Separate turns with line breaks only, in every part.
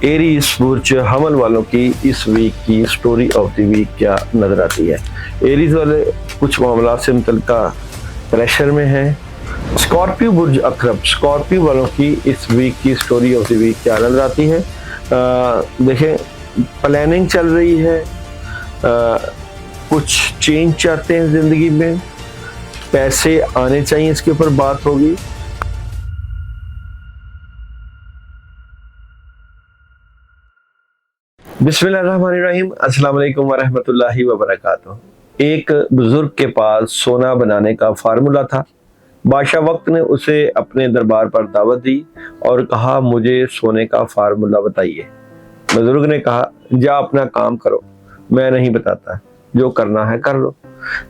Aries बुर्ज हमल वालों की इस वीक की स्टोरी ऑफ द वीक क्या नजर आती है। एरीज वाले कुछ मामला से मुतल्लिका प्रेशर में हैं। स्कॉर्पियो बुर्ज अकरब, स्कॉर्पियो वालों की इस वीक की स्टोरी ऑफ द वीक क्या नजर आती है। देखें, प्लानिंग चल रही है, कुछ चेंज चाहते हैं जिंदगी में, पैसे आने चाहिए, इसके ऊपर बात होगी। बिस्मिल्लाहिर्रहमानिर्रहीम, अस्सलाम वालेकुम वरहमतुल्लाहि वबरकातुहू। एक बुजुर्ग के पास सोना बनाने का फार्मूला था। बादशाह वक्त ने उसे अपने दरबार पर दावत दी और कहा, मुझे सोने का फार्मूला बताइए। बुजुर्ग ने कहा, जा अपना काम करो, मैं नहीं बताता, जो करना है कर लो।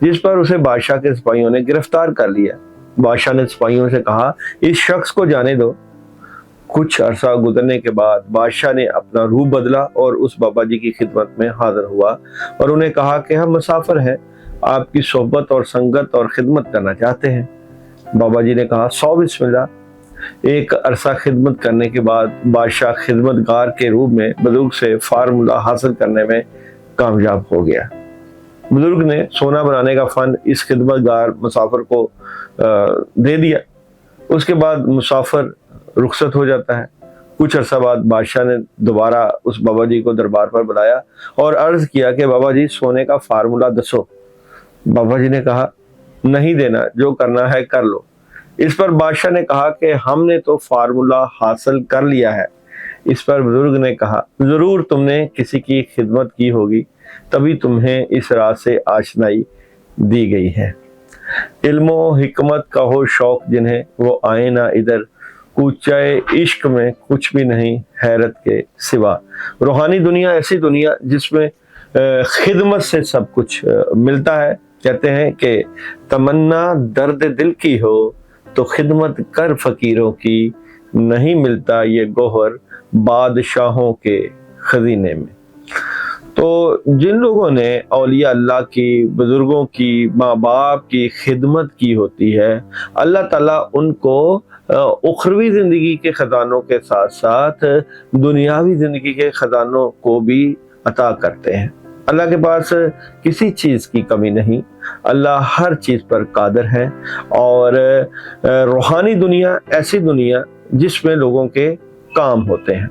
जिस पर उसे बादशाह के सिपाहियों ने गिरफ्तार कर लिया। बादशाह ने सिपाहियों से कहा, इस शख्स को जाने दो। कुछ अरसा गुजरने के बाद बादशाह ने अपना रूप बदला और उस बाबा जी की खिदमत में हाजिर हुआ और उन्हें कहा कि हम मुसाफिर हैं, आपकी सोहबत और संगत और खिदमत करना चाहते हैं। बाबा जी ने कहा, सौ बिस्मिल्लाह। एक अरसा खिदमत करने के बाद बादशाह खिदमतगार के रूप में बुजुर्ग से फार्मूला हासिल करने में कामयाब हो गया। बुजुर्ग ने सोना बनाने का फन इस खिदमतगार मुसाफिर को दे दिया। उसके बाद मुसाफिर रुखसत हो जाता है। कुछ अरसा बाद बादशाह ने दोबारा उस बाबा जी को दरबार पर बुलाया और अर्ज किया कि बाबा जी, सोने का फार्मूला दसो। बाबा जी ने कहा, नहीं देना, जो करना है कर लो। इस पर बादशाह ने कहा कि हमने तो फार्मूला हासिल कर लिया है। इस पर बुजुर्ग ने कहा, जरूर तुमने किसी की खिदमत की होगी, तभी तुम्हें इस राज से आशनाई दी गई है। इल्मो हिकमत का हो शौक जिन्हें, वो आए ना इधर, कूचाए इश्क में कुछ भी नहीं हैरत के सिवा। रूहानी दुनिया ऐसी दुनिया जिसमें खिदमत से सब कुछ मिलता है। कहते हैं कि तमन्ना दर्द दिल की हो तो खिदमत कर फकीरों की, नहीं मिलता ये गोहर बादशाहों के खजीने में। तो जिन लोगों ने औलिया अल्लाह की, बुजुर्गों की, माँ बाप की खिदमत की होती है, अल्लाह ताला उनको उखरवी ज़िंदगी के ख़जानों के साथ साथ दुनियावी ज़िंदगी के ख़जानों को भी अता करते हैं। अल्लाह के पास किसी चीज़ की कमी नहीं, अल्लाह हर चीज़ पर कादिर है। और रूहानी दुनिया ऐसी दुनिया जिसमें लोगों के काम होते हैं।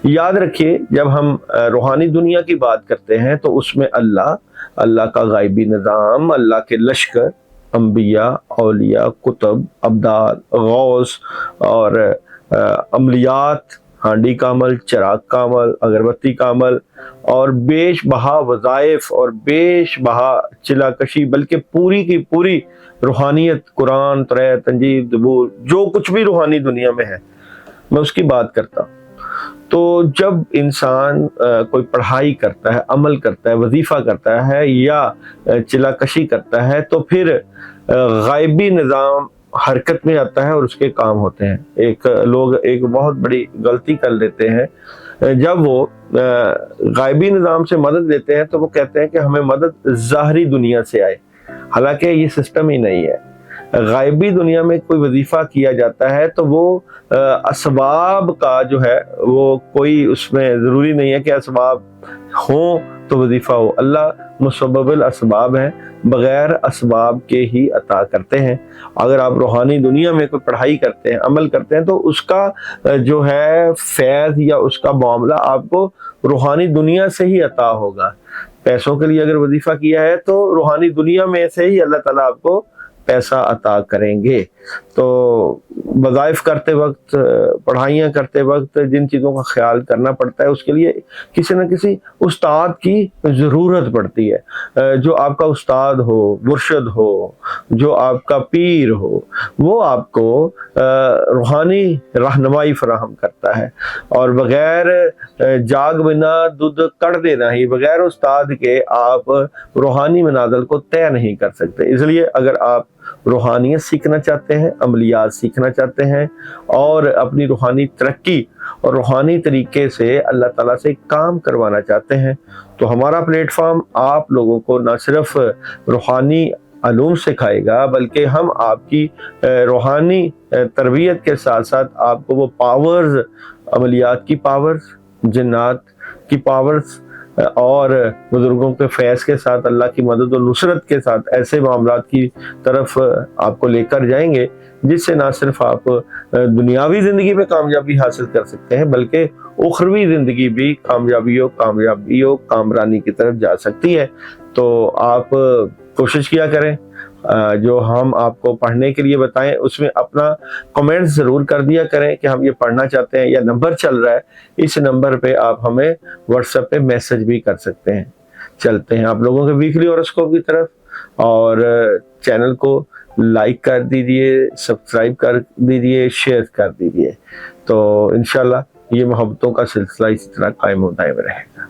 याद रखिए, जब हम रूहानी दुनिया की बात करते हैं तो उसमें अल्लाह का गायबी निज़ाम, अल्लाह के लश्कर, अंबिया, औलिया, कुतुब, अब्दाल, गौस और अमलियात, हांडी का अमल, चिराग का अमल, अगरबत्ती का अमल और बेशबहा वज़ाइफ और बेशबहा चिलाकशी, बल्कि पूरी की पूरी रूहानियत, कुरान, तरह, तंजीब, दबूर, जो कुछ भी रूहानी दुनिया में है, मैं उसकी बात करता हूँ। तो जब इंसान कोई पढ़ाई करता है, अमल करता है, वजीफा करता है या चिलाकशी करता है, तो फिर गायबी निज़ाम हरकत में आता है और उसके काम होते हैं। लोग एक बहुत बड़ी गलती कर लेते हैं। जब वो गायबी निज़ाम से मदद लेते हैं तो वो कहते हैं कि हमें मदद ज़ाहरी दुनिया से आए, हालांकि ये सिस्टम ही नहीं है। गायबी दुनिया में कोई वजीफा किया जाता है तो वो असबाब का जो है वो कोई उसमें ज़रूरी नहीं है कि असबाब हो तो वजीफा हो। अल्लाह मुसब्बिबुल असबाब है, बगैर असबाब के ही अता करते हैं। अगर आप रूहानी दुनिया में कोई पढ़ाई करते हैं, अमल करते हैं, तो उसका जो है फैज़ या उसका मामला आपको रूहानी दुनिया से ही अता होगा। पैसों के लिए अगर वजीफा किया है तो रूहानी दुनिया में से ही अल्लाह ताला आपको पैसा अता करेंगे। तो वज़ाइफ करते वक्त, पढ़ाइयाँ करते वक्त जिन चीज़ों का ख्याल करना पड़ता है, उसके लिए किसी न किसी उस्ताद की ज़रूरत पड़ती है। जो आपका उस्ताद हो, मुर्शिद हो, जो आपका पीर हो, वो आपको रूहानी रहनुमाई फराहम करता है। और बग़ैर जाग बिना दूध कड़ देना ही, बग़ैर उस्ताद के आप रूहानी मनाज़िल को तय नहीं कर सकते। इसलिए अगर आप रूहानियत सीखना चाहते हैं, अमलियात सीखना चाहते हैं और अपनी रूहानी तरक्की और रूहानी तरीके से अल्लाह ताला से काम करवाना चाहते हैं, तो हमारा प्लेटफॉर्म आप लोगों को न सिर्फ रूहानी अलूम सिखाएगा, बल्कि हम आपकी रूहानी तरबियत के साथ साथ आपको वो पावर्स, अमलियात की पावर्स, जिन्नात की पावर्स और बुजुर्गों के फैज़ के साथ, अल्लाह की मदद और नुसरत के साथ ऐसे मामलात की तरफ आपको लेकर जाएंगे जिससे ना सिर्फ आप दुनियावी ज़िंदगी में कामयाबी हासिल कर सकते हैं बल्कि उखरवी ज़िंदगी भी कामयाबियों कामरानी की तरफ जा सकती है। तो आप कोशिश किया करें, जो हम आपको पढ़ने के लिए बताएं उसमें अपना कमेंट ज़रूर कर दिया करें कि हम ये पढ़ना चाहते हैं, या नंबर चल रहा है इस नंबर पे आप हमें व्हाट्सएप पे मैसेज भी कर सकते हैं। चलते हैं आप लोगों के वीकली हॉरोस्कोप की तरफ, और चैनल को लाइक कर दीजिए, सब्सक्राइब कर दीजिए, शेयर कर दीजिए। तो इंशाल्लाह ये मोहब्बतों का सिलसिला इसी तरह कायम होता है रहेगा।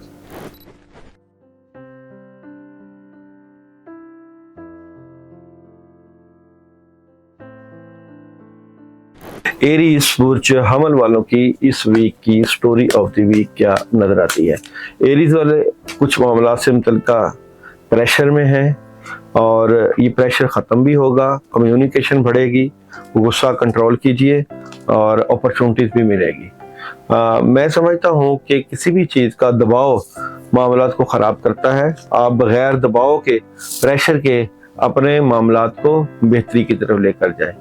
एरीज बुर्ज हमल वालों की इस वीक की स्टोरी ऑफ द वीक क्या नजर आती है। एरीज वाले कुछ मामला से मुतल्लिका प्रेशर में हैं और ये प्रेशर ख़त्म भी होगा, कम्युनिकेशन बढ़ेगी, गुस्सा कंट्रोल कीजिए और अपॉर्चुनिटीज़ भी मिलेगी। मैं समझता हूँ कि किसी भी चीज़ का दबाव मामलात को ख़राब करता है। आप बगैर दबाव के, प्रेशर के अपने मामलात को बेहतरी की तरफ लेकर जाए।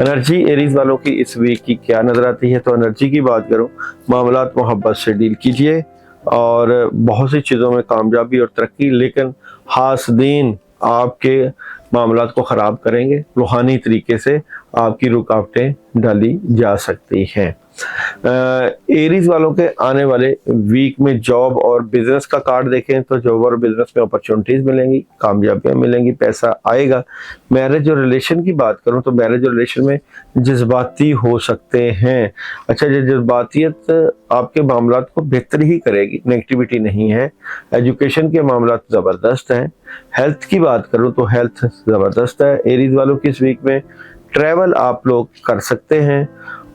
एनर्जी एरीज वालों की इस वीक की क्या नजर आती है? तो एनर्जी की बात करूं, मामलात मोहब्बत से डील कीजिए और बहुत सी चीज़ों में कामयाबी और तरक्की, लेकिन हासदीन आपके मामलात को ख़राब करेंगे। रूहानी तरीके से आपकी रुकावटें डाली जा सकती हैं। एरीज वालों के आने वाले वीक में जॉब और बिजनेस का कार्ड देखें तो जॉब और बिजनेस में अपॉर्चुनिटीज मिलेंगी, कामयाबियां मिलेंगी, पैसा आएगा। मैरिज और रिलेशन की बात करूं तो मैरिज और रिलेशन में जज्बाती हो सकते हैं। अच्छा, ये जज्बातियत आपके मामलात को बेहतर ही करेगी, नेगेटिविटी नहीं है। एजुकेशन के मामलात ज़बरदस्त हैं। हेल्थ की बात करूं तो हेल्थ ज़बरदस्त है। एरीज वालों की इस वीक में ट्रैवल आप लोग कर सकते हैं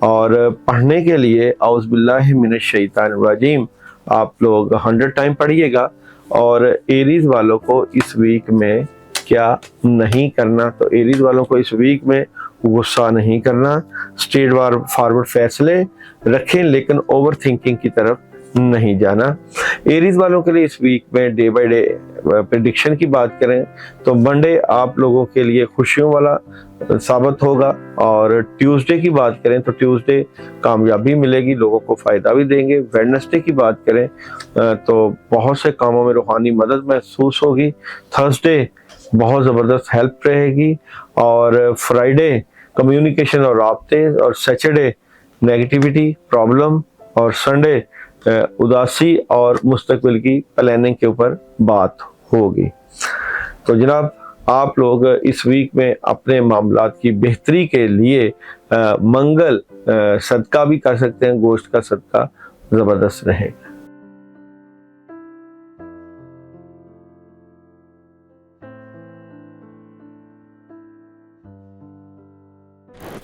और पढ़ने के लिए औज़ बिल्लाहि मिनश शैतानिर रजीम आप लोग 100 टाइम पढ़िएगा। और एरीज वालों को इस वीक में क्या नहीं करना, तो एरीज वालों को इस वीक में गुस्सा नहीं करना, स्ट्रेट फॉरवर्ड फैसले रखें लेकिन ओवर थिंकिंग की तरफ नहीं जाना। एरीज वालों के लिए इस वीक में डे बाय डे प्रेडिक्शन की बात करें तो मंडे आप लोगों के लिए खुशियों वाला साबित होगा, और ट्यूसडे की बात करें तो ट्यूसडे कामयाबी मिलेगी, लोगों को फ़ायदा भी देंगे। वेडनेसडे की बात करें तो बहुत से कामों में रूहानी मदद महसूस होगी। थर्सडे बहुत ज़बरदस्त हेल्प रहेगी, और फ्राइडे कम्युनिकेशन और राब्ते, और सैटरडे नेगेटिविटी प्रॉब्लम, और संडे उदासी और मुस्तकबिल की प्लानिंग के ऊपर बात होगी। तो जनाब, आप लोग इस वीक में अपने मामलात की बेहतरी के लिए मंगल सदका भी कर सकते हैं। गोश्त का सदका ज़बरदस्त रहेगा।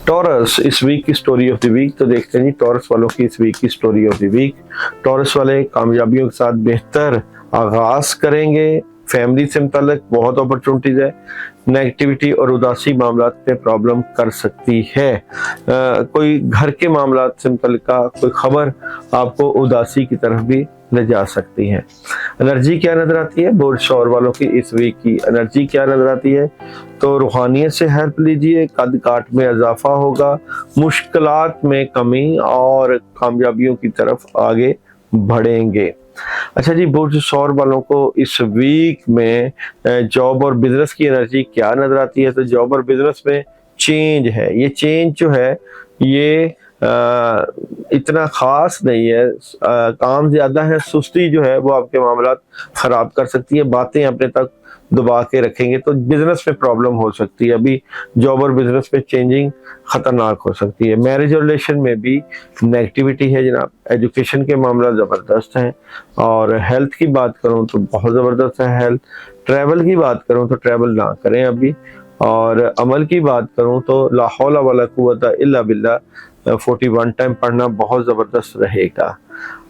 टॉरस इस वीक की स्टोरी ऑफ द वीक, तो देखते हैं जी टॉरस वालों की इस वीक की story of the week. Taurus वाले कामयाबियों के साथ बेहतर आगाज करेंगे। फैमिली से मुताल्लिक बहुत अपॉर्चुनिटीज है। नेगेटिविटी और उदासी मामलात पे प्रॉब्लम कर सकती है। कोई घर के मामलात से मुताल्लिक कोई खबर आपको उदासी की तरफ भी ले जा सकती है। एनर्जी क्या नजर आती है? बुर्ज शौर वालों की इस वीक की एनर्जी क्या नजर आती है? तो रूहानियत से हेल्प लीजिए, कद काट में इजाफा होगा, मुश्किलात में कमी और कामयाबियों की तरफ आगे बढ़ेंगे। अच्छा जी, बुर्ज शौर वालों को इस वीक में जॉब और बिजनेस की एनर्जी क्या नजर आती है? तो जॉब और बिजनेस में चेंज है। ये चेंज जो है ये इतना खास नहीं है, काम ज्यादा है, सुस्ती जो है वो आपके मामलात खराब कर सकती है। बातें अपने तक दबा के रखेंगे तो बिजनेस में प्रॉब्लम हो सकती है। अभी जॉब और बिजनेस में चेंजिंग खतरनाक हो सकती है। मैरिज और रिलेशन में भी नेगेटिविटी है जनाब। एजुकेशन के मामला ज़बरदस्त हैं, और हेल्थ की बात करूं तो बहुत ज़बरदस्त है हेल्थ। ट्रैवल की बात करूं तो ट्रैवल ना करें अभी, और अमल की बात करूं तो ला हौला वला कुव्वता इल्ला बिल्लाह 41 टाइम पढ़ना बहुत ज़बरदस्त रहेगा।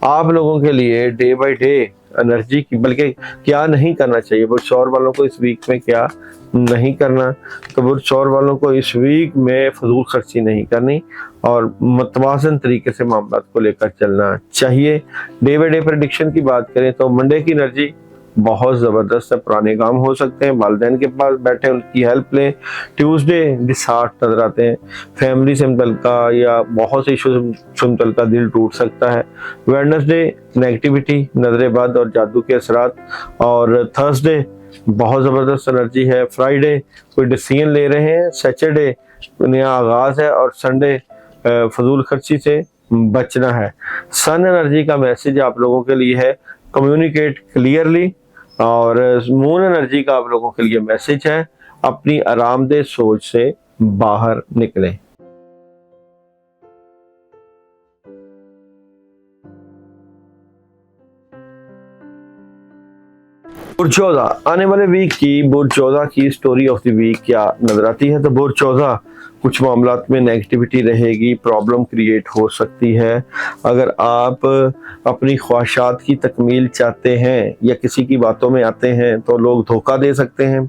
आप लोगों के लिए डे बाय डे एनर्जी की, बल्कि क्या नहीं करना चाहिए, बुर्ज शौर वालों को इस वीक में क्या नहीं करना, तो बुर्ज शौर वालों को इस वीक में फजूल खर्ची नहीं करनी, और मतवाजन तरीके से मामला को लेकर चलना चाहिए। डे बाई डे प्रेडिक्शन की बात करें तो मंडे की एनर्जी बहुत ज़बरदस्त है, पुराने काम हो सकते हैं, वालिदैन के पास बैठे उनकी हेल्प लें। ट्यूसडे डिसहार्ट नजर आते हैं, फैमिली से मुतल्लिका या बहुत से इशू से मुतल्लिका दिल टूट सकता है। वेडनेसडे नेगेटिविटी, नजरेबद और जादू के असरात। और थर्सडे बहुत ज़बरदस्त एनर्जी है। फ्राइडे कोई डिसीजन ले रहे हैं। सैटरडे नया आगाज है। और संडे फजूल खर्ची से बचना है। सन एनर्जी का मैसेज आप लोगों के लिए है कम्युनिकेट क्लियरली। और मून एनर्जी का आप लोगों के लिए मैसेज है अपनी आरामदेह सोच से बाहर निकलें। बुर्ज 14 आने वाले वीक की बुर्ज 14 की स्टोरी ऑफ द वीक क्या नजर आती है। तो बुर्ज 14 कुछ मामलात में नेगेटिविटी रहेगी, प्रॉब्लम क्रिएट हो सकती है। अगर आप अपनी ख्वाहिशात की तकमील चाहते हैं या किसी की बातों में आते हैं तो लोग धोखा दे सकते हैं,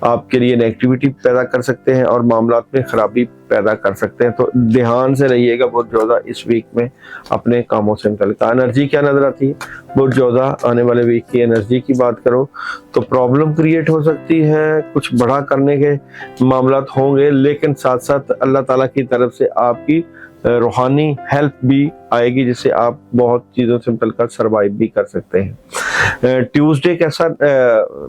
आपके लिए नेगेटिविटी पैदा कर सकते हैं और मामलात में खराबी पैदा कर सकते हैं। तो ध्यान से रहिएगा बुर्ज 14 इस वीक में अपने कामों से मुतल्लिका। एनर्जी क्या नजर आती है बुर्ज 14 आने वाले वीक की एनर्जी की बात करो तो प्रॉब्लम क्रिएट हो सकती है, कुछ बड़ा करने के मामलात होंगे, लेकिन साथ साथ अल्लाह ताला की तरफ से आपकी रूहानी हेल्प भी आएगी जिससे आप बहुत चीज़ों से मुतल्लिका सर्वाइव भी कर सकते हैं। ट्यूसडे कैसा,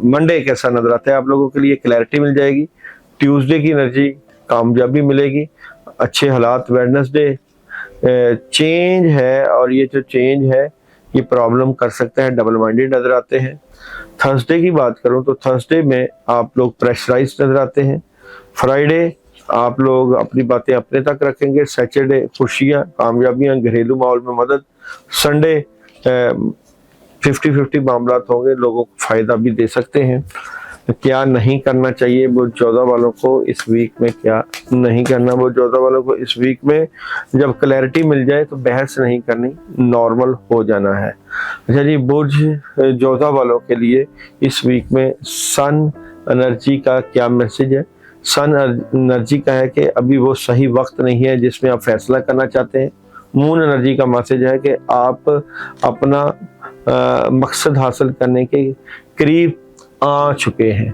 मंडे कैसा नजर आता है आप लोगों के लिए, क्लैरिटी मिल जाएगी। ट्यूसडे की एनर्जी कामयाबी मिलेगी, अच्छे हालात। वेडनेसडे चेंज है और ये जो चेंज है ये प्रॉब्लम कर सकता है, डबल माइंडेड नजर आते हैं। थर्सडे की बात करूं तो थर्सडे में आप लोग प्रेशराइज नजर आते हैं। फ्राइडे आप लोग अपनी बातें अपने तक रखेंगे। सैटरडे खुशियां, कामयाबियां, घरेलू माहौल में मदद। संडे 50-50 मामला होंगे, लोगों को फायदा भी दे सकते हैं। क्या नहीं करना चाहिए बुर्ज 14 वालों को इस वीक में, क्या नहीं करना बुर्ज 14 वालों को इस वीक में, जब क्लैरिटी मिल जाए तो बहस नहीं करनी, नॉर्मल हो जाना है। अच्छा जी, बुर्ज 14 वालों के लिए इस वीक में सन एनर्जी का क्या मैसेज है। सन एनर्जी का है कि अभी वो सही वक्त नहीं है जिसमें आप फैसला करना चाहते हैं। मून एनर्जी का मैसेज है कि आप अपना मकसद हासिल करने के करीब आ चुके हैं।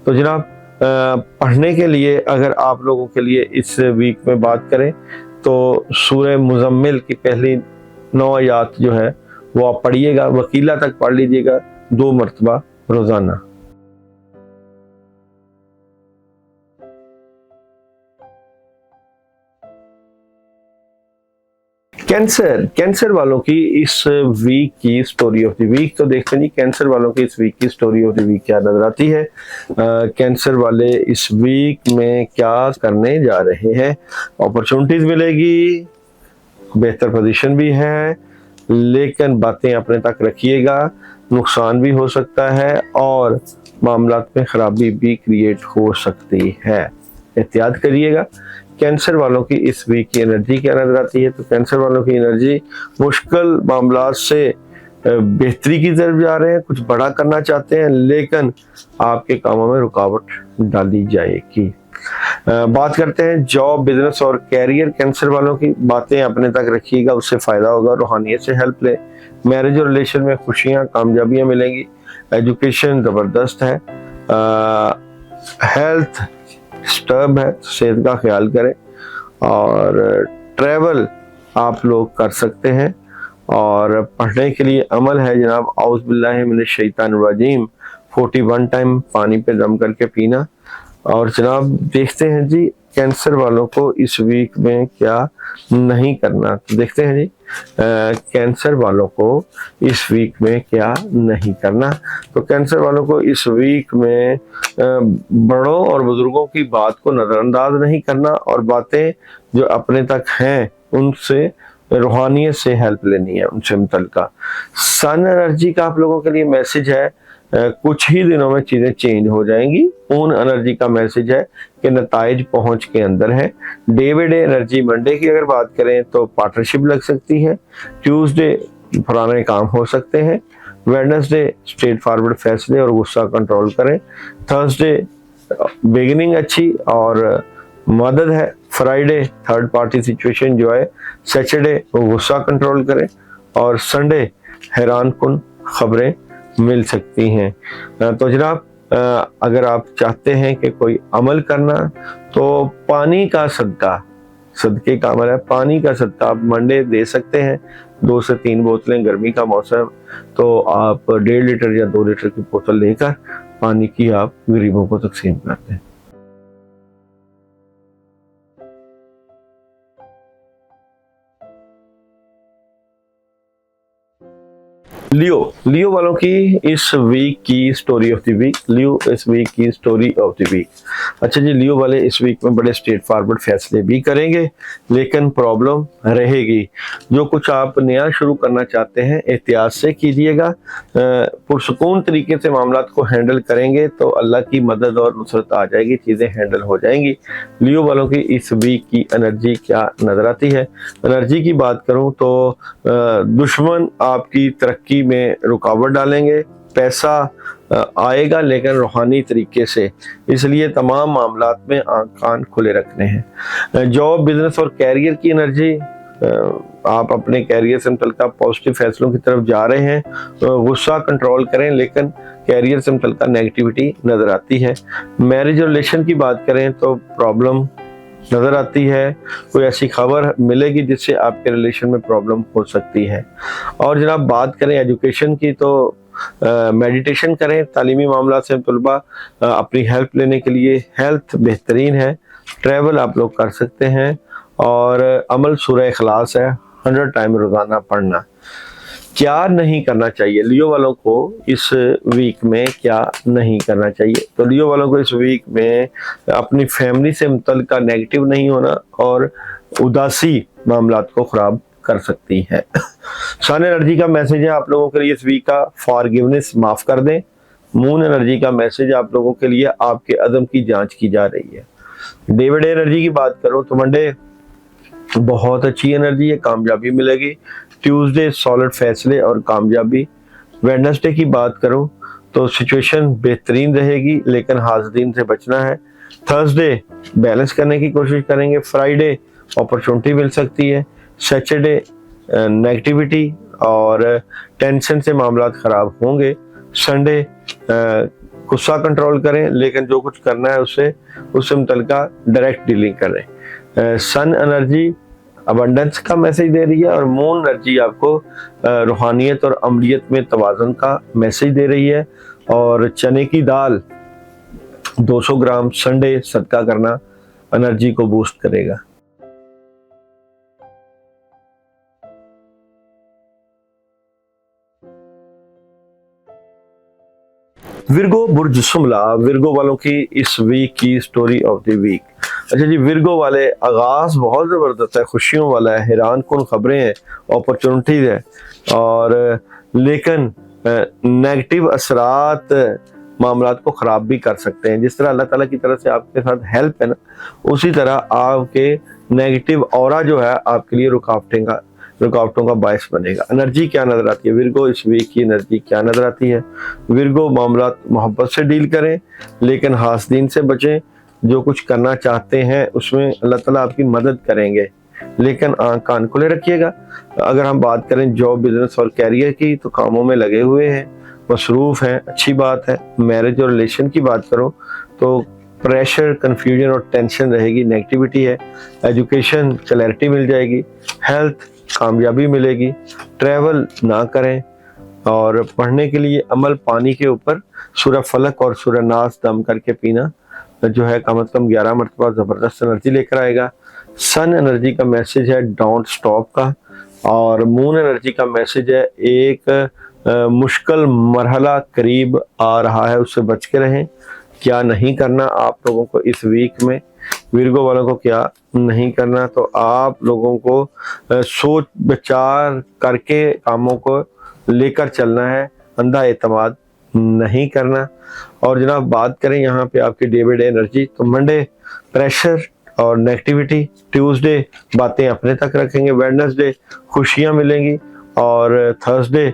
तो जनाब पढ़ने के लिए अगर आप लोगों के लिए इस वीक में बात करें तो सूरह मुज़म्मिल की पहली 9 आयत जो है वो आप पढ़िएगा, वकीला तक पढ़ लीजिएगा 2 मरतबा रोजाना। कैंसर वालों की इस वीक की स्टोरी ऑफ द वीक, तो देखते नहीं कैंसर वालों की इस वीक की स्टोरी ऑफ द वीक क्या नजर आती है। कैंसर वाले इस वीक में क्या करने जा रहे हैं। अपॉर्चुनिटीज मिलेगी, बेहतर पोजीशन भी है, लेकिन बातें अपने तक रखिएगा, नुकसान भी हो सकता है और मामलात में खराबी भी क्रिएट हो सकती है, एहतियात करिएगा। कैंसर वालों की इस वीक की एनर्जी क्या नजर आती है। तो कैंसर वालों की एनर्जी मुश्किल मामलात से बेहतरी की तरफ जा रहे हैं, कुछ बड़ा करना चाहते हैं, लेकिन आपके कामों में रुकावट डाली जाएगी। बात करते हैं जॉब, बिजनेस और कैरियर। कैंसर वालों की बातें अपने तक रखिएगा, उससे फायदा होगा, रूहानियत से हेल्प ले। मैरिज और रिलेशन में खुशियां, कामयाबियां मिलेंगी। एजुकेशन जबरदस्त है। हेल्थ डिस्टर्ब है, सेहत का ख्याल करें। और ट्रैवल आप लोग कर सकते हैं। और पढ़ने के लिए अमल है जनाब, औज़ बिल्लाहि मिनश शैतानिर रजीम 41 टाइम पानी पे दम करके पीना। और जनाब देखते हैं जी कैंसर वालों को इस वीक में क्या नहीं करना। तो देखते हैं जी कैंसर वालों को इस वीक में क्या नहीं करना। तो कैंसर वालों को इस वीक में बड़ों और बुजुर्गों की बात को नज़रअंदाज नहीं करना और बातें जो अपने तक हैं उनसे रूहानियत से हेल्प लेनी है, उनसे मुतल्लिका। सन एनर्जी का आप लोगों के लिए मैसेज है कुछ ही दिनों में चीजें चेंज हो जाएंगी। मून एनर्जी का मैसेज है कि नताइज पहुंच के अंदर है। Day by day energy Monday की अगर बात करें तो पार्टनरशिप लग सकती है। ट्यूसडे पुराने काम हो सकते हैं। वेडनेसडे स्ट्रेट फॉरवर्ड फैसले और गुस्सा कंट्रोल करें। थर्सडे बिगिनिंग अच्छी और मदद है। फ्राइडे थर्ड पार्टी सिचुएशन जो है, सैटरडे वो गुस्सा कंट्रोल करें, और संडे हैरान कुन खबरें मिल सकती हैं। तो जनाब अगर आप चाहते हैं कि कोई अमल करना, तो पानी का सदके का अमल है। पानी का सदका आप मंडे दे सकते हैं, 2 से 3 बोतलें, गर्मी का मौसम तो आप 1.5 लीटर या 2 लीटर की बोतल लेकर पानी की आप गरीबों को तकसीम करते हैं। लियो वालों की इस वीक की स्टोरी ऑफ द वीक। लियो इस वीक की स्टोरी ऑफ द वीक। अच्छा जी, लियो वाले इस वीक में बड़े स्ट्रेट फॉरवर्ड फैसले भी करेंगे, लेकिन प्रॉब्लम रहेगी। जो कुछ आप नया शुरू करना चाहते हैं, एहतियात से कीजिएगा। पुरसुकून तरीके से मामला को हैंडल करेंगे तो अल्लाह की मदद और नुसरत आ जाएगी, चीज़ें हैंडल हो जाएंगी। लियो वालों की इस वीक की एनर्जी क्या नजर आती है? एनर्जी की बात करूं तो दुश्मन आपकी तरक्की में रुकावट डालेंगे, पैसा आएगा लेकिन रूहानी तरीके से, इसलिए तमाम मामलात में आंख कान खुले रखने हैं। जॉब, बिजनेस और कैरियर की एनर्जी, आप अपने कैरियर से मुतल्लिक़ पॉजिटिव फैसलों की तरफ जा रहे हैं, गुस्सा कंट्रोल करें, लेकिन कैरियर से मुतल्लिक़ नेगेटिविटी नज़र आती है। मैरिज और रिलेशन की बात करें तो प्रॉब्लम नज़र आती है, कोई ऐसी खबर मिलेगी जिससे आपके रिलेशन में प्रॉब्लम हो सकती है। और जनाब बात करें एजुकेशन की तो मेडिटेशन करें, तालीमी मामला से तलबा अपनी हेल्प लेने के लिए हेल्थ बेहतरीन है। ट्रैवल आप लोग कर सकते हैं, और अमल सूरह इखलास है 100 टाइम रोज़ाना पढ़ना। क्या नहीं करना चाहिए लियो वालों को इस वीक में, क्या नहीं करना चाहिए? तो लियो वालों को इस वीक में अपनी फैमिली से मुतल्लिक़ नेगेटिव नहीं होना, और उदासी मामलात को ख़राब कर सकती है। सन एनर्जी का मैसेज है आप लोगों के लिए इस वीक का, फॉरगिवनेस, माफ़ कर दें। मून एनर्जी का मैसेज आप लोगों के लिए, आपके अदम की जांच की जा रही है। डेविड एनर्जी की बात करो तो मंडे बहुत अच्छी एनर्जी है, कामयाबी मिलेगी। ट्यूसडे सॉलिड फैसले और कामयाबी। वेडनेसडे की बात करूं तो सिचुएशन बेहतरीन रहेगी, लेकिन हासदीन से बचना है। थर्सडे बैलेंस करने की कोशिश करेंगे। फ्राइडे अपॉर्चुनिटी मिल सकती है। सैटरडे नेगेटिविटी और टेंशन से मामला खराब होंगे। संडे गुस्सा कंट्रोल करें, लेकिन जो कुछ करना है उससे मुतल्लिका डायरेक्ट डीलिंग करें। सन एनर्जी अबंडेंस का मैसेज दे रही है, और मून एनर्जी आपको रूहानियत और अमलियत में तवाज़ुन का मैसेज दे रही है। और चने की दाल 200 ग्राम संडे सदका करना एनर्जी को बूस्ट करेगा। विर्गो बुर्ज शुमला, विर्गो वालों की इस वीक की स्टोरी ऑफ द वीक। अच्छा जी, विर्गो वाले आगाज बहुत ज़बरदस्त है, खुशियों वाला है, हैरान कुन खबरें हैं, अपॉर्चुनिटीज है, और लेकिन नेगेटिव असरात मामलात को ख़राब भी कर सकते हैं। जिस तरह अल्लाह ताला की तरफ से आपके साथ हेल्प है ना, उसी तरह आपके नेगेटिव ऑरा जो है आपके लिए रुकावटों का बायस बनेगा। एनर्जी क्या नजर आती है विर्गो इस वीक की? एनर्जी क्या नजर आती है? विर्गो मामला मोहब्बत से डील करें, लेकिन हासदीन से बचें। जो कुछ करना चाहते हैं उसमें अल्लाह ताला आपकी मदद करेंगे, लेकिन आंख कान खुले रखिएगा। अगर हम बात करें जॉब, बिजनेस और कैरियर की, तो कामों में लगे हुए हैं, मसरूफ हैं, अच्छी बात है। मैरिज और रिलेशन की बात करो तो प्रेशर, कंफ्यूजन और टेंशन रहेगी, नेगेटिविटी है। एजुकेशन क्लैरिटी मिल जाएगी। हेल्थ कामयाबी मिलेगी। ट्रैवल ना करें, और पढ़ने के लिए अमल पानी के ऊपर सूरह फलक और सूरह नास दम करके पीना जो है कम से कम 11 मरतबा ज़बरदस्त एनर्जी लेकर आएगा। सन एनर्जी का मैसेज है डोंट स्टॉप का, और मून एनर्जी का मैसेज है एक मुश्किल मरहला करीब आ रहा है, उससे बच के रहें। क्या नहीं करना आप लोगों को इस वीक में? विर्गो वालों को क्या नहीं करना? तो आप लोगों को सोच विचार करके कामों को लेकर चलना है, अंधा एतमाद नहीं करना। और जनाब बात करें यहाँ पे आपकी डेविड एनर्जी, तो मंडे प्रेशर और नेगेटिविटी। ट्यूसडे बातें अपने तक रखेंगे। वेडनेसडे खुशियाँ मिलेंगी, और थर्सडे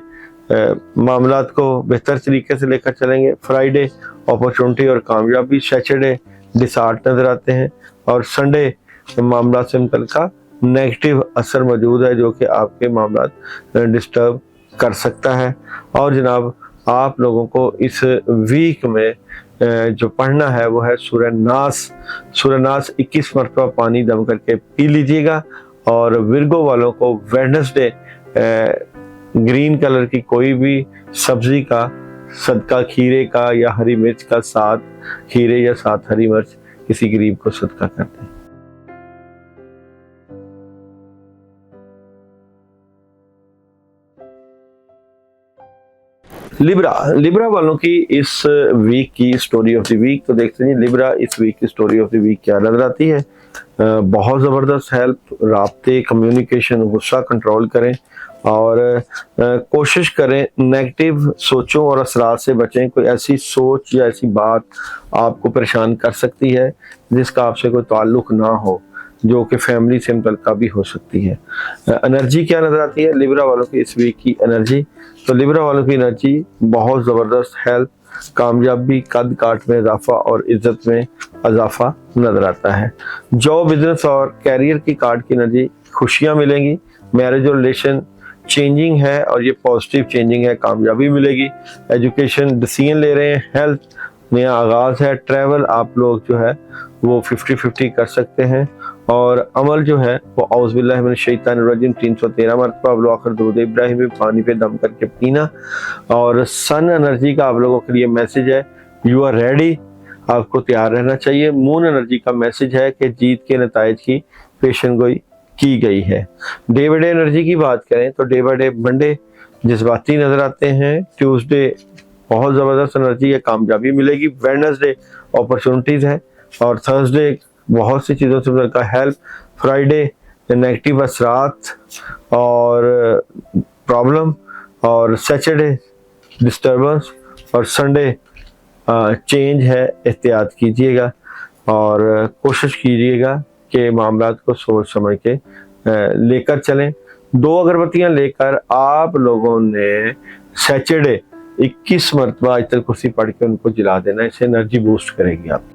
मामलात को बेहतर तरीके से लेकर चलेंगे। फ्राइडे अपॉर्चुनिटी और कामयाबी। सैटरडे डिसार्ट नजर आते हैं, और संडे मामला से मुतल्लिका नेगेटिव असर मौजूद है जो कि आपके मामला डिस्टर्ब कर सकता है। और जनाब आप लोगों को इस वीक में जो पढ़ना है वो है सूरह नास। सूरह नास 21 मरतबा पानी दम करके पी लीजिएगा। और विर्गो वालों को वेडनेसडे ग्रीन कलर की कोई भी सब्जी का सदका, खीरे का या हरी मिर्च का, 7 खीरे या 7 हरी मिर्च किसी गरीब को सदका कर दें। लिब्रा वालों की इस वीक की स्टोरी ऑफ द वीक तो देखते हैं। लिब्रा इस वीक की स्टोरी ऑफ द वीक क्या नजर आती है? बहुत ज़बरदस्त हेल्प, राब्ते, कम्युनिकेशन, गुस्सा कंट्रोल करें और कोशिश करें नेगेटिव सोचों और असरात से बचें। कोई ऐसी सोच या ऐसी बात आपको परेशान कर सकती है जिसका आपसे कोई ताल्लुक ना हो, जो कि फैमिली से मुतल्लिका भी हो सकती है। एनर्जी क्या नजर आती है लिब्रा वालों की इस वीक की एनर्जी? तो लिब्रा वालों की एनर्जी बहुत ज़बरदस्त हेल्प, कामयाबी, कद काट में इजाफा और इज्जत में इजाफा नजर आता है। जॉब, बिजनेस और कैरियर की कार्ड की एनर्जी, खुशियां मिलेंगी, मैरिज और रिलेशन चेंजिंग है और ये पॉजिटिव चेंजिंग है, कामयाबी मिलेगी। एजुकेशन, डिसीजन ले रहे हैं, हेल्थ नया आगाज है। ट्रैवल आप लोग जो है वो 50-50 कर सकते हैं। और अमल जो है वो औज़ुबिल्लाहि मिनश शैतानिर रजीम 313 मरतबा अबू आखिर दुरूद इब्राहिमी पानी पे दम करके पीना। और सन एनर्जी का आप लोगों के लिए मैसेज है, यू आर रेडी, आपको तैयार रहना चाहिए। मून एनर्जी का मैसेज है कि जीत के नताइज की पेशन गोई की गई है। डे बाय डे एनर्जी की बात करें तो डे बाय डे मंडे जज्बाती नजर आते हैं। ट्यूसडे बहुत ज़बरदस्त एनर्जी है, कामयाबी मिलेगी। वेडनेसडे अपॉर्चुनिटीज़ है और थर्सडे बहुत सी चीज़ों से का हेल्प। फ्राइडे नेगेटिव असरात और प्रॉब्लम। और सैटरडे डिस्टर्बेंस। और संडे चेंज है, एहतियात कीजिएगा और कोशिश कीजिएगा कि मामलात को सोच समझ के लेकर चलें। 2 अगरबत्तियां लेकर आप लोगों ने सैटरडे 21 मरतबा आयतल कुर्सी पढ़ के उनको जला देना, इससे एनर्जी बूस्ट करेगी आप।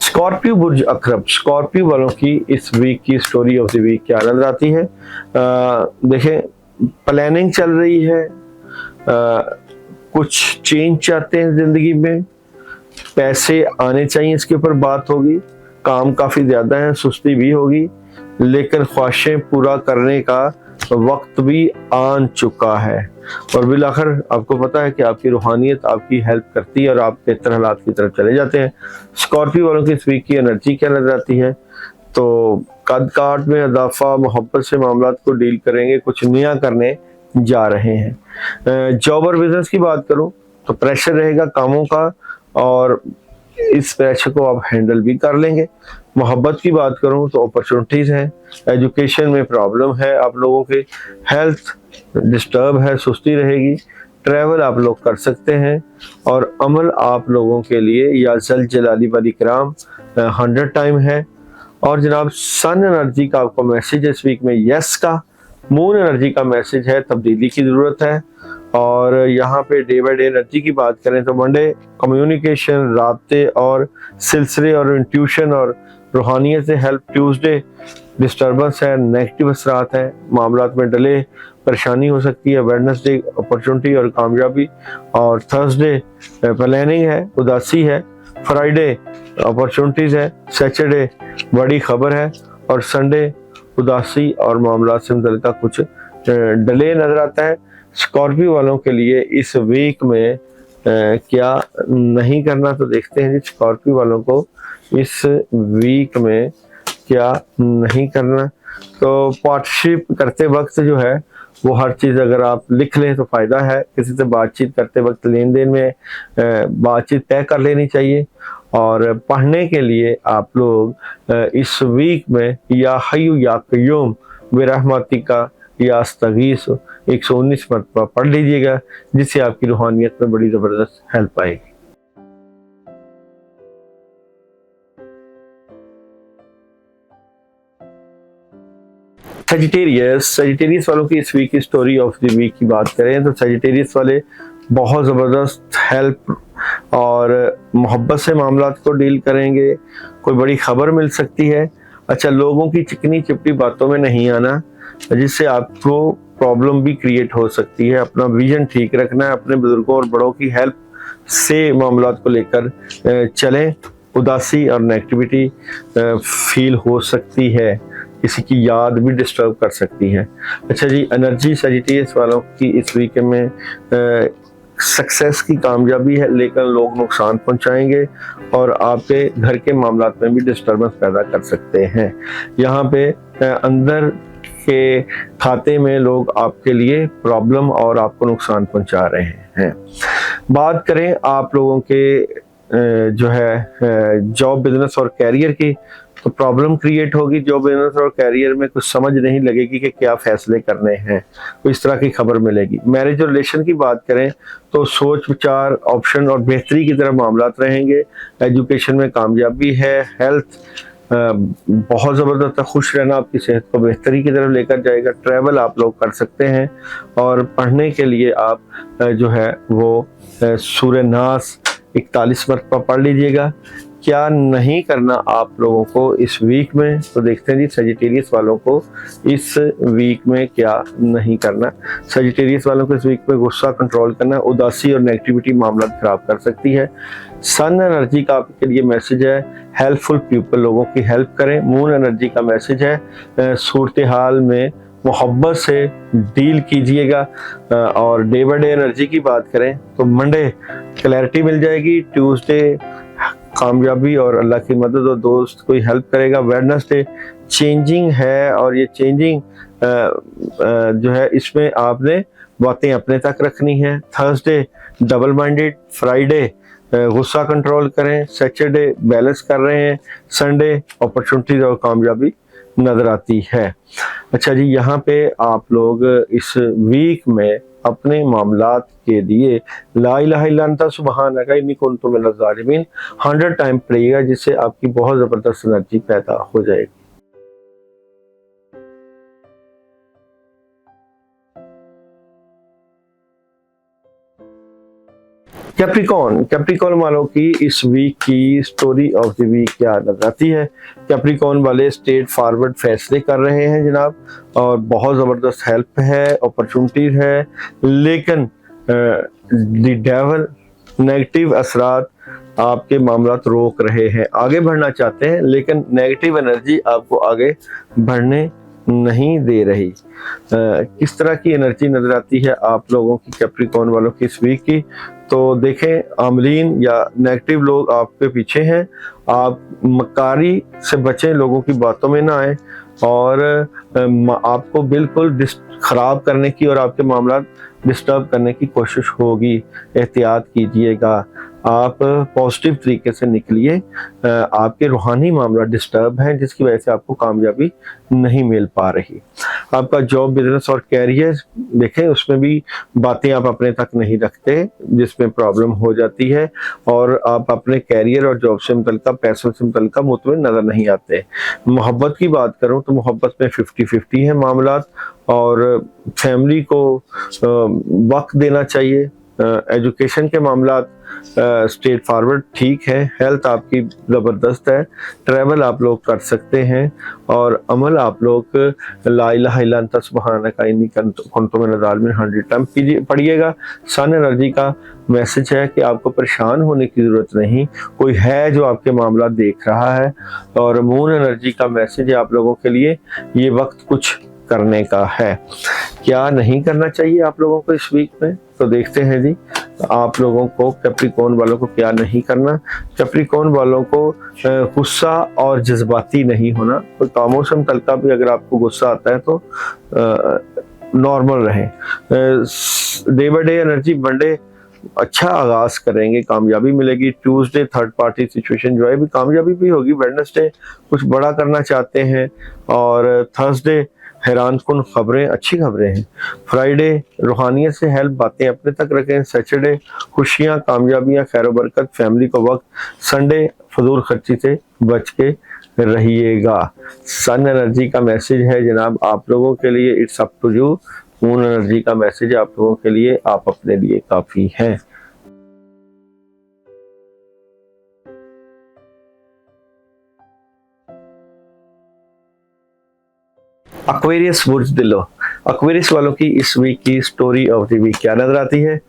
स्कॉर्पियो बुर्ज अकरब, स्कॉर्पियो वालों की इस वीक की स्टोरी ऑफ द वीक क्या नजर आती है? देखें, प्लानिंग चल रही है, कुछ चेंज चाहते हैं जिंदगी में, पैसे आने चाहिए, इसके ऊपर बात होगी। काम काफी ज्यादा है, सुस्ती भी होगी, लेकिन ख्वाहिशें पूरा करने का वक्त भी आन चुका है। और बिलाखिर आपको पता है कि आपकी रूहानियत आपकी हेल्प करती है और आप बेहतर हालात की तरफ चले जाते हैं। स्कॉर्पियो वालों की इस वीक की एनर्जी क्या नजर आती है? तो कद काट में इजाफा, मोहब्बत से मामलात को डील करेंगे, कुछ नया करने जा रहे हैं। जॉब और बिजनेस की बात करूं तो प्रेशर रहेगा कामों का और इस प्रेशर को आप हैंडल भी कर लेंगे। मोहब्बत की बात करूं तो अपॉर्चुनिटीज हैं। एजुकेशन में प्रॉब्लम है आप लोगों के। हेल्थ डिस्टर्ब है, सुस्ती रहेगी। ट्रैवल आप लोग कर सकते हैं। और अमल आप लोगों के लिए या जल जलाली वाली कराम 100 टाइम है। और जनाब सन एनर्जी का आपको मैसेज है इस वीक में यस का। मून एनर्जी का मैसेज है तब्दीली की ज़रूरत है। और यहाँ पे डे बाय डे एनर्जी की बात करें तो मंडे कम्युनिकेशन, राब्ते और सिलसिले और इंट्यूशन और रूहानियत से हेल्प। ट्यूसडे डिस्टर्बेंस है, नेगेटिव असरात है, मामलात में डिले, परेशानी हो सकती है। वेडनेसडे अपॉर्चुनिटी और कामयाबी। और थर्सडे प्लानिंग है, उदासी है। फ्राइडे अपॉर्चुनिटीज़ है। सैटरडे बड़ी खबर है। और संडे उदासी और मामला से मुतल्लिका कुछ डिले नजर आता है। स्कॉर्पियो वालों के लिए इस वीक में क्या नहीं करना तो देखते हैं जी स्कॉर्पियो वालों को इस वीक में क्या नहीं करना। तो पार्टनरशिप करते वक्त जो है वो हर चीज़ अगर आप लिख लें तो फ़ायदा है। किसी से बातचीत करते वक्त लेन देन में बातचीत तय कर लेनी चाहिए। और पढ़ने के लिए आप लोग इस वीक में या हय्यु या क़य्यूम बिरहमती का या अस्तगीस 119 मरतबा पढ़ लीजिएगा, जिससे आपकी रूहानियत में बड़ी ज़बरदस्त हेल्प आएगी। सजिटेरियस वालों की इस वीक की स्टोरी ऑफ द वीक की बात करें तो सजिटेरियस वाले बहुत ज़बरदस्त हेल्प और मोहब्बत से मामला को डील करेंगे। कोई बड़ी खबर मिल सकती है। अच्छा, लोगों की चिकनी चिपटी बातों में नहीं आना, जिससे आपको प्रॉब्लम भी क्रिएट हो सकती है। अपना विजन ठीक रखना है, अपने बुजुर्गों और बड़ों की हेल्प से मामला को लेकर चलें। उदासी और नेगेटिविटी फील हो सकती है, किसी की याद भी डिस्टर्ब कर सकती है। अच्छा जी, एनर्जी सजिटेरियस वालों की इस वीक में सक्सेस की कामयाबी है, लेकिन लोग नुकसान पहुंचाएंगे और आपके घर के मामलात में भी डिस्टर्बेंस पैदा कर सकते हैं। यहाँ पे अंदर के खाते में लोग आपके लिए प्रॉब्लम और आपको नुकसान पहुंचा रहे हैं। बात करें आप लोगों के जो है जॉब, बिजनेस और कैरियर की, तो प्रॉब्लम क्रिएट होगी। जॉब, बिजनेस और कैरियर में कुछ समझ नहीं लगेगी कि क्या फैसले करने हैं, तो इस तरह की खबर मिलेगी। मैरिज और रिलेशन की बात करें तो सोच विचार, ऑप्शन और बेहतरी की तरफ मामलात रहेंगे। एजुकेशन में कामयाबी है। हेल्थ बहुत ज़बरदस्त है। खुश रहना आपकी सेहत को बेहतरी की तरफ लेकर जाएगा। ट्रैवल आप लोग कर सकते हैं और पढ़ने के लिए आप जो है वो सूरह नास 41 मरतबा पढ़ लीजिएगा। क्या नहीं करना आप लोगों को इस वीक में, तो देखते हैं जी सजिटेरियस वालों को इस वीक में क्या नहीं करना। सजिटेरियस वालों को इस वीक में गुस्सा कंट्रोल करना, उदासी और नेगेटिविटी मामला खराब कर सकती है। सन एनर्जी का आपके लिए मैसेज है हेल्पफुल पीपल, लोगों की हेल्प करें। मून एनर्जी का मैसेज है सूरत हाल में मोहब्बत से डील कीजिएगा। और डे बाय डे एनर्जी की बात करें तो मंडे क्लैरिटी मिल जाएगी। ट्यूसडे कामयाबी और अल्लाह की मदद और दोस्त कोई हेल्प करेगा। वेडनेसडे चेंजिंग है और ये चेंजिंग जो है इसमें आपने बातें अपने तक रखनी है। Thursday double minded. फ्राइडे गुस्सा कंट्रोल करें। सैटरडे बैलेंस कर रहे हैं। संडे अपॉर्चुनिटीज और कामयाबी नजर आती है। अच्छा जी, यहाँ पे आप लोग इस वीक में अपने मामलात के लिए ला इलाहा इल्ला अंता सुब्हानका इन्नी कुन्तु मिनज़ ज़ालिमीन 100 टाइम पढ़िएगा, जिससे आपकी बहुत ज़बरदस्त एनर्जी पैदा हो जाएगी। कैप्रिकॉर्न वालों की इस वीक की स्टोरी ऑफ द वीक क्या नजर आती है। कैप्रिकॉर्न वाले स्ट्रेट फॉरवर्ड फैसले कर रहे हैं जनाब, और बहुत ज़बरदस्त हेल्प है, अपॉर्चुनिटीज है, लेकिन द डेविल नेगेटिव असरात आपके मामलात रोक रहे हैं। आगे बढ़ना चाहते हैं लेकिन नेगेटिव एनर्जी आपको आगे बढ़ने नहीं दे रही। किस तरह की एनर्जी नजर आती है आप लोगों की कैप्रिकॉर्न वालों की इस वीक की, तो देखें आमलीन या नेगेटिव लोग आपके पीछे हैं। आप मकारी से बचें, लोगों की बातों में ना आए, और आपको बिल्कुल खराब करने की और आपके मामला डिस्टर्ब करने की कोशिश होगी। एहतियात कीजिएगा। आप पॉजिटिव तरीके से निकलिए। आपके रूहानी मामला डिस्टर्ब है, जिसकी वजह से आपको कामयाबी नहीं मिल पा रही। आपका जॉब, बिजनेस और कैरियर देखें, उसमें भी बातें आप अपने तक नहीं रखते, जिसमें प्रॉब्लम हो जाती है, और आप अपने कैरियर और जॉब से मुतल्लिका, पैसों से मुतल्लिका मुतमिन नजर नहीं आते। मोहब्बत की बात करूं तो मोहब्बत में 50-50 है मामलात, और फैमिली को वक्त देना चाहिए। एजुकेशन के मामलात स्ट्रेट फॉरवर्ड ठीक है। हेल्थ आपकी ज़बरदस्त है। ट्रैवल आप लोग कर सकते हैं, और अमल आप लोग ला इलाहा इल्ला अंता सुब्हानका इन्नी कुन्तु मिनज़ ज़ालिमीन 100 टाइम पढ़िएगा। सन एनर्जी का मैसेज है कि आपको परेशान होने की ज़रूरत नहीं, कोई है जो आपके मामला देख रहा है। और मून एनर्जी का मैसेज है आप लोगों के लिए, ये वक्त कुछ करने का है। क्या नहीं करना चाहिए आप लोगों को इस वीक में, तो देखते हैं जी आप लोगों को, कैप्रिकॉर्न वालों को क्या नहीं करना। कैप्रिकॉर्न वालों को गुस्सा और जज्बाती नहीं होना। कोई कामों से मुतल्लिका भी अगर आपको गुस्सा आता है तो नॉर्मल रहें। Day by day energy, Monday अच्छा आगाज करेंगे, कामयाबी मिलेगी। ट्यूसडे थर्ड पार्टी सिचुएशन जो है भी कामयाबी भी होगी। वेडनेसडे कुछ बड़ा करना चाहते हैं, और थर्सडे हैरान कुन खबरें, अच्छी खबरें हैं। फ्राइडे रूहानियत से हेल्प, बातें अपने तक रखें। सैटरडे खुशियां, कामयाबियां, खैर बरकत, फैमिली को वक्त। संडे फजूल खर्ची से बच के रहिएगा। सन एनर्जी का मैसेज है जनाब आप लोगों के लिए, it's up to you, moon energy का मैसेज आप लोगों के लिए, आप अपने लिए काफी हैं। एक्वेरियस बुर्ज दिलो, एक्वेरियस वालों की इस वीक की स्टोरी ऑफ द वीक क्या नजर आती है?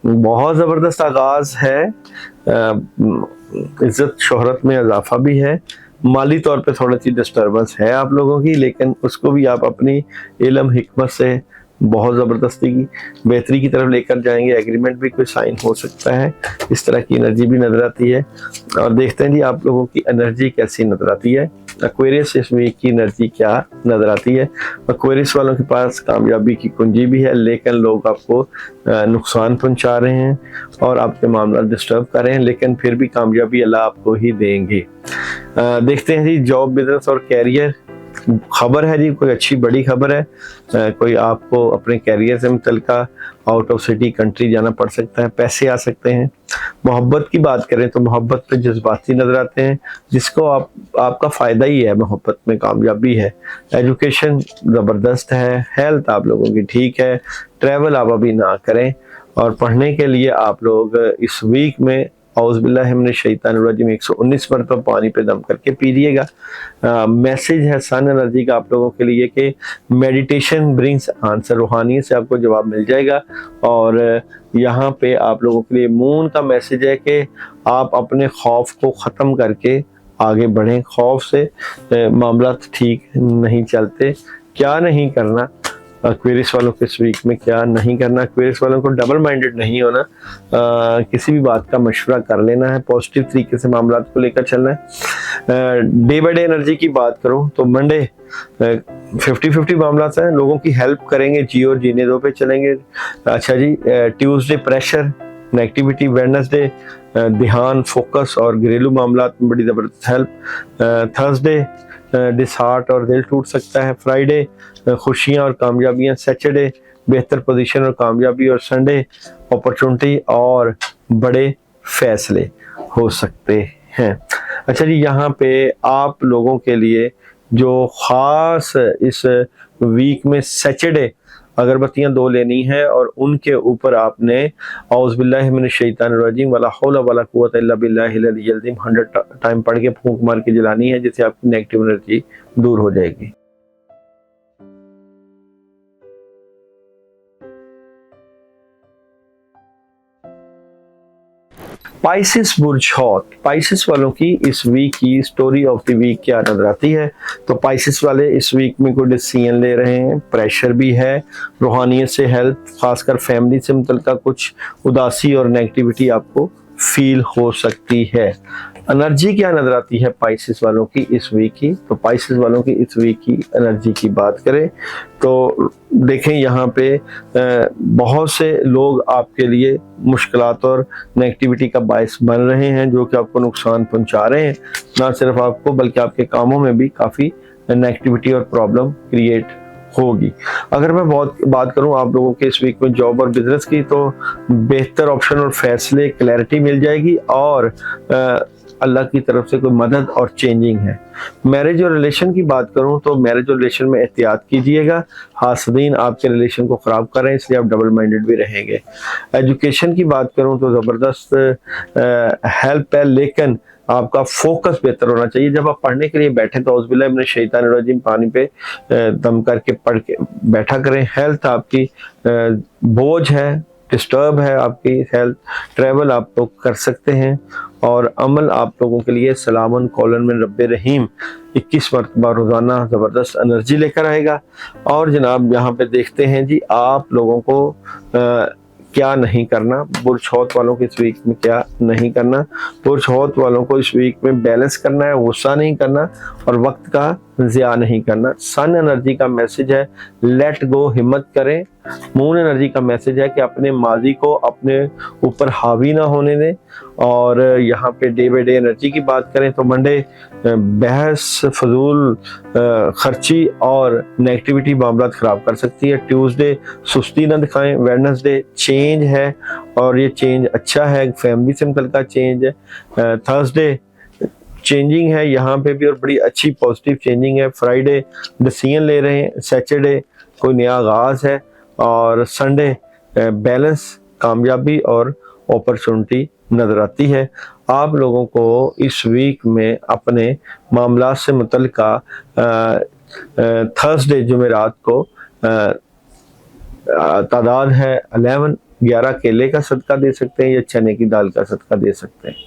बहुत जबरदस्त आगाज है, इज्जत शोहरत में इजाफा भी है, माली तौर पे थोड़ी सी डिस्टर्बेंस है आप लोगों की, लेकिन उसको भी आप अपनी इल्म हिकमत से बहुत ज़बरदस्ती की बेहतरी की तरफ लेकर जाएंगे। एग्रीमेंट भी कोई साइन हो सकता है, इस तरह की एनर्जी भी नजर आती है। और देखते हैं जी आप लोगों की एनर्जी कैसी नजर आती है। एक्वेरियस इस वीक की एनर्जी क्या नजर आती है? एक्वेरियस वालों के पास कामयाबी की कुंजी भी है, लेकिन लोग आपको नुकसान पहुंचा रहे हैं और आपके मामला डिस्टर्ब कर रहे हैं, लेकिन फिर भी कामयाबी अल्लाह आपको ही देंगे। देखते हैं जी जॉब, बिजनेस और कैरियर। खबर है जी, कोई अच्छी बड़ी खबर है, कोई आपको अपने कैरियर से मुतल्लिका आउट ऑफ सिटी कंट्री जाना पड़ सकता है, पैसे आ सकते हैं। मोहब्बत की बात करें तो मोहब्बत पे जज्बाती नजर आते हैं, जिसको आपका फायदा ही है, मोहब्बत में कामयाबी है। एजुकेशन ज़बरदस्त है, हेल्थ आप लोगों की ठीक है, ट्रैवल आप अभी ना करें, और पढ़ने के लिए आप लोग इस वीक में औज़ुबिल्लाहिमिनश्शैतानिर्रजीम 119 मरतबा पानी पे दम करके पीजिएगा। मैसेज है सन एनर्जी का आप लोगों के लिए कि मेडिटेशन ब्रिंग्स आंसर, रूहानियत से आपको जवाब मिल जाएगा। और यहाँ पे आप लोगों के लिए मून का मैसेज है कि आप अपने खौफ को ख़त्म करके आगे बढ़ें। खौफ से मामला ठीक नहीं चलते। क्या नहीं करना एक्वेरियस वालों के इस वीक में, क्या नहीं करना? एक्वेरियस वालों को डबल माइंडेड नहीं होना, किसी भी बात का मशवरा कर लेना है, पॉजिटिव तरीके से मामला को लेकर चलना है। डे बाय डे एनर्जी की बात करूं तो मंडे 50-50 मामला हैं, लोगों की हेल्प करेंगे, जी और जीने दो पे चलेंगे। अच्छा जी, ट्यूसडे प्रेशर नेगेटिविटी, वेडनेसडे ध्यान फोकस और घरेलू मामला में बड़ी ज़बरदस्त हेल्प। थर्सडे डिसहार्ट और दिल टूट सकता है। फ्राइडे खुशियां और कामयाबियां। सैटरडे बेहतर पोजीशन और कामयाबी। और संडे अपॉर्चुनिटी और बड़े फैसले हो सकते हैं। अच्छा जी, यहाँ पे आप लोगों के लिए जो ख़ास इस वीक में सैटरडे अगरबत्तियां 2 लेनी है और उनके ऊपर आपने औज़ुबिल्लाहिमिनश्शैतानिर्रजीम वला हौला वला कुव्वता इल्ला बिल्लाहिल अलिय्यिल अज़ीम 100 टाइम पढ़ के फूंक मार के जलानी है, जिससे आपकी नेगेटिव एनर्जी दूर हो जाएगी। पाइसिस बुर्ज हॉट, पाइसिस वालों की इस वीक की स्टोरी ऑफ द वीक क्या नजर आती है? तो पाइसिस वाले इस वीक में कोई डिसीजन ले रहे हैं, प्रेशर भी है, रूहानियत से हेल्प, खासकर फैमिली से मुतल्लिका कुछ उदासी और नेगेटिविटी आपको फील हो सकती है। एनर्जी क्या नजर आती है पाइसिस वालों की इस वीक की? तो पाइसिस वालों की इस वीक की एनर्जी की बात करें तो देखें यहाँ पे बहुत से लोग आपके लिए मुश्किलात और नेगेटिविटी का बायस बन रहे हैं, जो कि आपको नुकसान पहुंचा रहे हैं। ना सिर्फ आपको बल्कि आपके कामों में भी काफ़ी नेगेटिविटी और प्रॉब्लम क्रिएट होगी। अगर मैं बहुत बात करूं आप लोगों के इस वीक में जॉब और बिजनेस की, तो बेहतर ऑप्शन और फैसले, क्लैरिटी मिल जाएगी और अल्लाह की तरफ से कोई मदद और चेंजिंग है। मैरिज और रिलेशन की बात करूं तो मैरिज और रिलेशन में एहतियात कीजिएगा, हासदीन आपके रिलेशन को ख़राब कर रहे हैं, इसलिए आप डबल माइंडेड भी रहेंगे। एजुकेशन की बात करूं तो ज़बरदस्त हेल्प है, लेकिन आपका फोकस बेहतर होना चाहिए। जब आप पढ़ने के लिए बैठे तो औज़ुबिल्लाहिमिनश्शैतानिर्रजीम पानी पे दम करके पढ़ के बैठा करें। हेल्थ आपकी बोझ है, डिस्टर्ब है आपकी हेल्थ, ट्रैवल आप लोग कर सकते हैं। और अमल आप लोगों के लिए सलामन कौलन में रब्बे रहीम 21 मरतबा रोज़ाना ज़बरदस्त एनर्जी लेकर आएगा। और जनाब यहाँ पे देखते हैं जी आप लोगों को क्या नहीं करना। बुर्ज हौत वालों को इस वीक में क्या नहीं करना? बुर्ज हौत वालों को इस वीक में बैलेंस करना है, गुस्सा नहीं करना और वक्त का ज़िया नहीं करना। सन एनर्जी का मैसेज है लेट गो, हिम्मत करें। मून एनर्जी का मैसेज है कि अपने माजी को अपने ऊपर हावी ना होने दें। और यहाँ पे डे बाय डे एनर्जी की बात करें तो मंडे बहस, फजूल खर्ची और नेगेटिविटी मामला ख़राब कर सकती है। ट्यूसडे सुस्ती न दिखाएं। वेडनेसडे चेंज है और ये चेंज अच्छा है, फैमिली से मुतल्लिका चेंज है। थर्सडे चेंजिंग है यहाँ पे भी और बड़ी अच्छी पॉजिटिव चेंजिंग है। फ्राइडे डिसीजन ले रहे हैं। सैटरडे कोई नया आगाज है और संडे बैलेंस, कामयाबी और अपॉर्चुनिटी नजर आती है। आप लोगों को इस वीक में अपने मामला से मुतल्लिका थर्सडे जुमेरात को तादाद है 11 केले का सदका दे सकते हैं या चने की दाल का सदका दे सकते हैं।